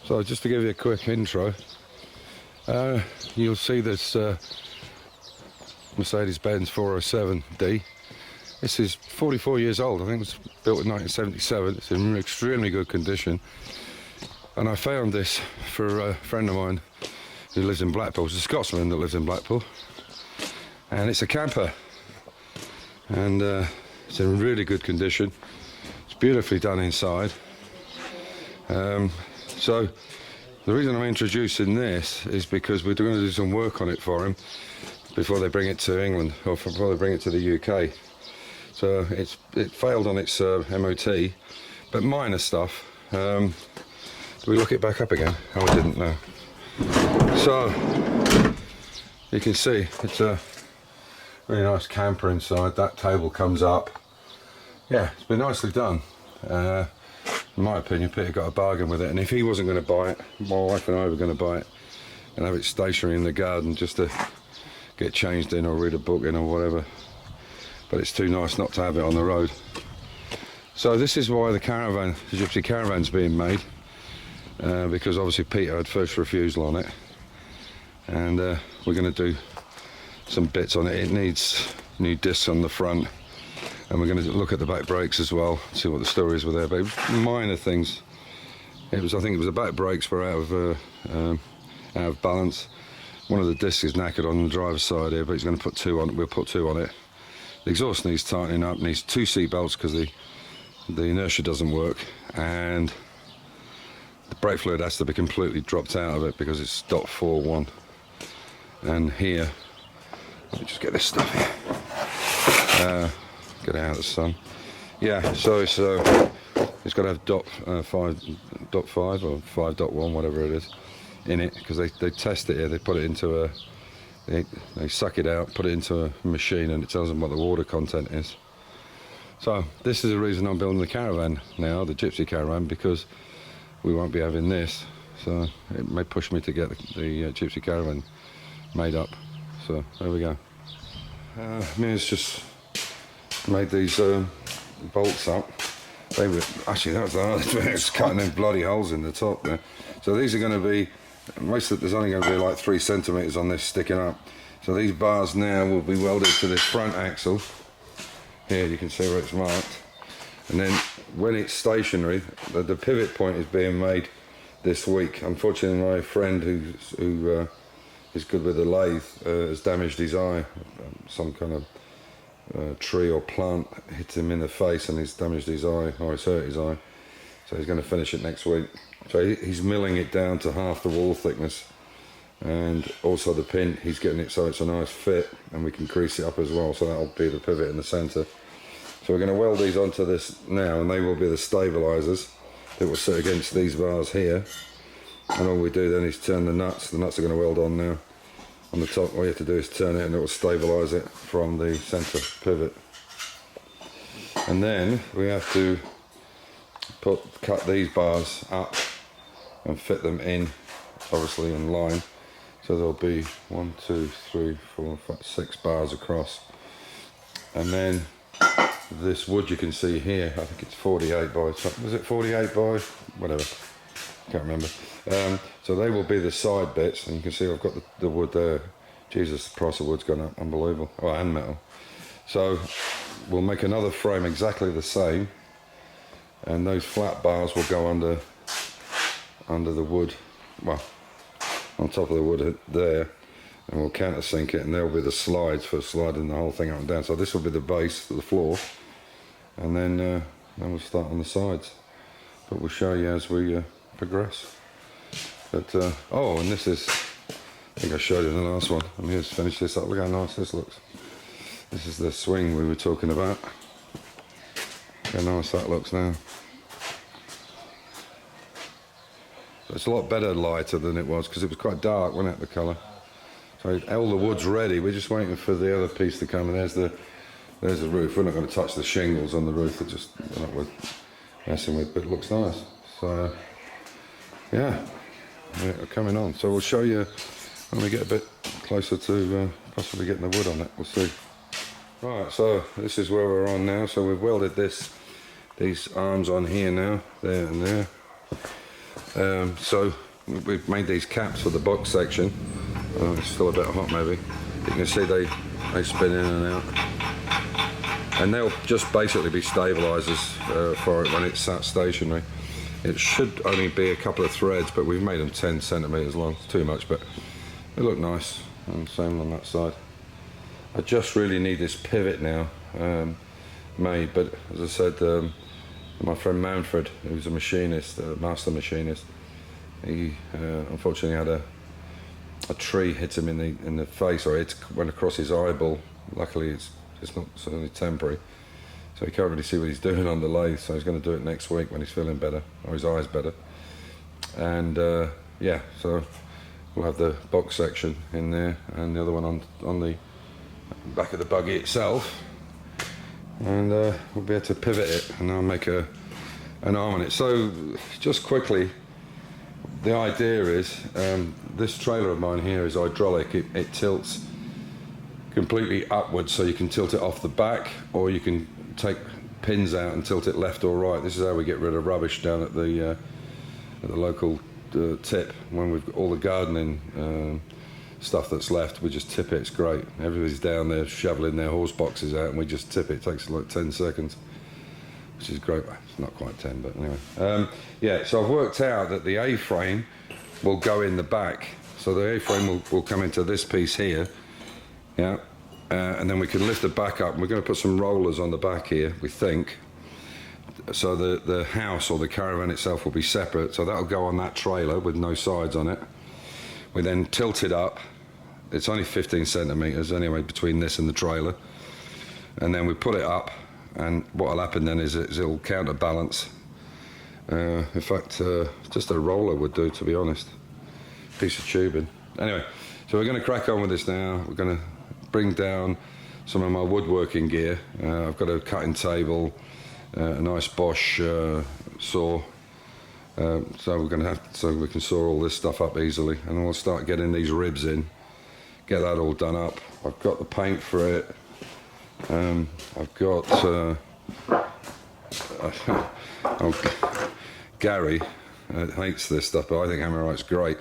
So just to give you a quick intro, you'll see this Mercedes-Benz 407D. This is 44 years old. I think it was built in 1977. It's in extremely good condition. And I found this for a friend of mine who lives in Blackpool. It's a Scotsman that lives in Blackpool. And it's a camper. And it's in really good condition. It's beautifully done inside. So the reason I'm introducing this is because we're going to do some work on it for him before they bring it to England, or before they bring it to the UK. So it failed on its MOT, but minor stuff. Do we look it back up again? Oh, I didn't know. So you can see it's a really nice camper inside. That table comes up. Yeah, it's been nicely done. In my opinion, Peter got a bargain with it, and if he wasn't going to buy it, my wife and I were going to buy it and have it stationary in the garden just to get changed in or read a book in or whatever. But it's too nice not to have it on the road. So this is why the caravan, the Gypsy Caravan's being made, because obviously Peter had first refusal on it, and we're going to do some bits on it. It needs new discs on the front, and we're going to look at the back brakes as well, see what the story is with there. But it was minor things. I think it was the back brakes were out of balance. One of the discs is knackered on the driver's side here, but he's going to put two on it. We'll put two on it. The exhaust needs tightening up, needs two seat belts because the inertia doesn't work, and the brake fluid has to be completely dropped out of it because it's .41. And here, let me just get this stuff here. Get it out of the sun. Yeah, so it's got to have .5 or 5.1, whatever it is, in it, because they test it here. They put it into they suck it out, put it into a machine, and it tells them what the water content is. So this is the reason I'm building the caravan now, the Gypsy Caravan, because we won't be having this. So it may push me to get the Gypsy Caravan made up. So there we go. Mia's just made these bolts up. They were actually, that was the hardest thing. It's cutting them bloody holes in the top there. So these are going to be, there's only going to be like 3 centimeters on this sticking up. So these bars now will be welded to this front axle. Here you can see where it's marked. And then when it's stationary, the pivot point is being made this week. Unfortunately, my friend who is good with the lathe has damaged his eye. Some kind of tree or plant hit him in the face and he's damaged his eye, or it's hurt his eye. So he's going to finish it next week. So he's milling it down to half the wall thickness, and also the pin, he's getting it so it's a nice fit, and we can crease it up as well, so that'll be the pivot in the centre. So we're going to weld these onto this now, and they will be the stabilisers that will sit against these bars here. And all we do then is turn the nuts. The nuts are going to weld on now. On the top, all you have to do is turn it and it will stabilise it from the centre pivot. And then we have to cut these bars up and fit them in, obviously in line. So there'll be 1, 2, 3, 4, 5, 6 bars across. And then this wood you can see here, I think it's 48 by, was it 48 by, whatever, can't remember. So they will be the side bits, and you can see I've got the wood there. Jesus, the price of wood's gone up, unbelievable. Oh, and metal. So we'll make another frame exactly the same, and those flat bars will go under the wood, well, on top of the wood there, and we'll countersink it, and there'll be the slides for sliding the whole thing up and down. So this will be the base, the floor, and then we'll start on the sides. But we'll show you as we progress. But oh, and this is, I think I showed you in the last one. I'm here to finish this up. Look how nice this looks. This is the swing we were talking about. Look how nice that looks now. So it's a lot better lighter than it was, because it was quite dark, wasn't it, the colour? So all the wood's ready. We're just waiting for the other piece to come, and there's the roof. We're not going to touch the shingles on the roof. We're just not messing with, but it looks nice. So yeah, we're coming on. So we'll show you when we get a bit closer to possibly getting the wood on it. We'll see. Right, so this is where we're on now. So we've welded these arms on here now, there and there. So we've made these caps for the box section. It's still a bit hot maybe. You can see they spin in and out. And they'll just basically be stabilizers for it when it's sat stationary. It should only be a couple of threads, but we've made them 10 centimeters long. It's too much, but they look nice. And same on that side. I just really need this pivot now made, but as I said, my friend Manfred, who's a machinist, a master machinist, he unfortunately had a tree hit him in the face, or it went across his eyeball. Luckily it's not, it's only temporary, so he can't really see what he's doing on the lathe, so he's going to do it next week when he's feeling better, or his eyes better. And yeah, so we'll have the box section in there and the other one on the back of the buggy itself, and we'll be able to pivot it and I'll make an arm on it. So just quickly, the idea is this trailer of mine here is hydraulic. It tilts completely upwards, so you can tilt it off the back, or you can take pins out and tilt it left or right. This is how we get rid of rubbish down at the local tip. When we've got all the gardening stuff that's left, we just tip it. It's great. Everybody's down there shoveling their horse boxes out and we just tip it. It takes like 10 seconds, which is great. Well, it's not quite 10, but anyway. Yeah, so I've worked out that the A-frame will go in the back. So the A-frame will come into this piece here, yeah, and then we can lift the back up. We're going to put some rollers on the back here, we think. So the house or the caravan itself will be separate, so that'll go on that trailer with no sides on it. We then tilt it up. It's only 15 centimeters anyway between this and the trailer, and then we put it up, and what'll happen then is it'll counterbalance. In fact, just a roller would do, to be honest. Piece of tubing. Anyway, so we're going to crack on with this now. We're going to bring down some of my woodworking gear. I've got a cutting table, a nice Bosch saw. So we're going to have, so we can saw all this stuff up easily, and then we'll start getting these ribs in, get that all done up. I've got the paint for it. I've got Gary hates this stuff, but I think Hammerite's great.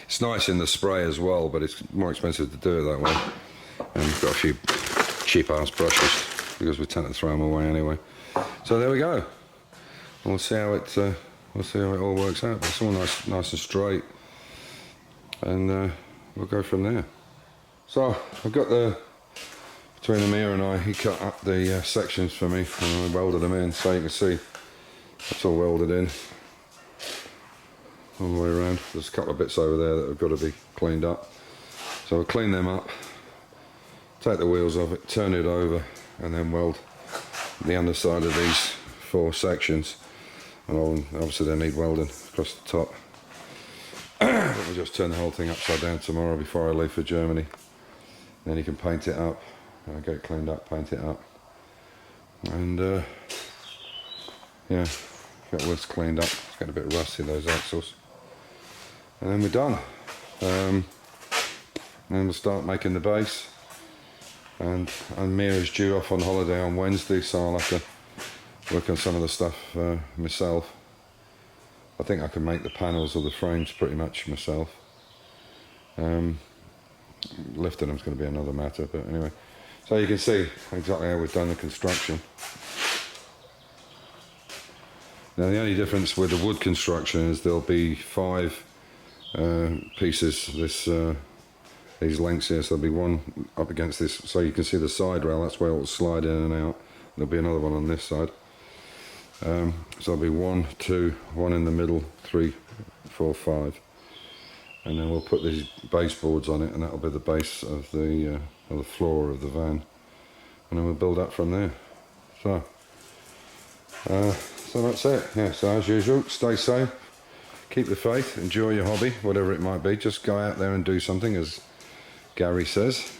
It's nice in the spray as well, but it's more expensive to do it that way. And we've got a few cheap ass brushes because we tend to throw them away anyway. So there we go. We'll see how it all works out. It's all nice and straight, and we'll go from there. So I've got between Amir and I, he cut up the sections for me and I welded them in, so you can see that's all welded in all the way around. There's a couple of bits over there that have got to be cleaned up, so I'll clean them up, take the wheels off it, turn it over, and then weld the underside of these 4 sections. And obviously they need welding across the top. We'll just turn the whole thing upside down tomorrow before I leave for Germany. Then you can paint it up, get it cleaned up, paint it up, and yeah, get this cleaned up. It's getting a bit rusty, those axles, and then we're done. And then we'll start making the base. And Mira's due off on holiday on Wednesday, so I'll have to work on some of the stuff myself. I think I can make the panels or the frames pretty much myself. Lifting them's going to be another matter, but anyway. So you can see exactly how we've done the construction. Now the only difference with the wood construction is there'll be 5 pieces, these lengths here, so there'll be one up against this, so you can see the side rail, that's where it will slide in and out. There'll be another one on this side. So there'll be 1, 2, 1 in the middle, 3, 4, 5. And then we'll put these baseboards on it, and that'll be the base of the floor of the van. And then we'll build up from there. So that's it. Yeah, so as usual, stay safe, keep the faith, enjoy your hobby, whatever it might be. Just go out there and do something, as Gary says,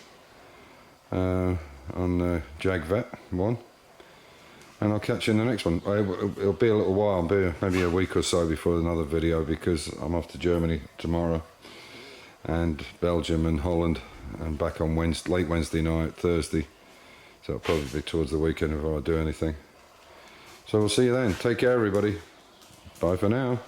on JagVet 1. And I'll catch you in the next one. It'll be a little while, maybe a week or so before another video, because I'm off to Germany tomorrow, and Belgium and Holland, and back on late Wednesday night, Thursday. So it'll probably be towards the weekend if I do anything. So we'll see you then. Take care, everybody. Bye for now.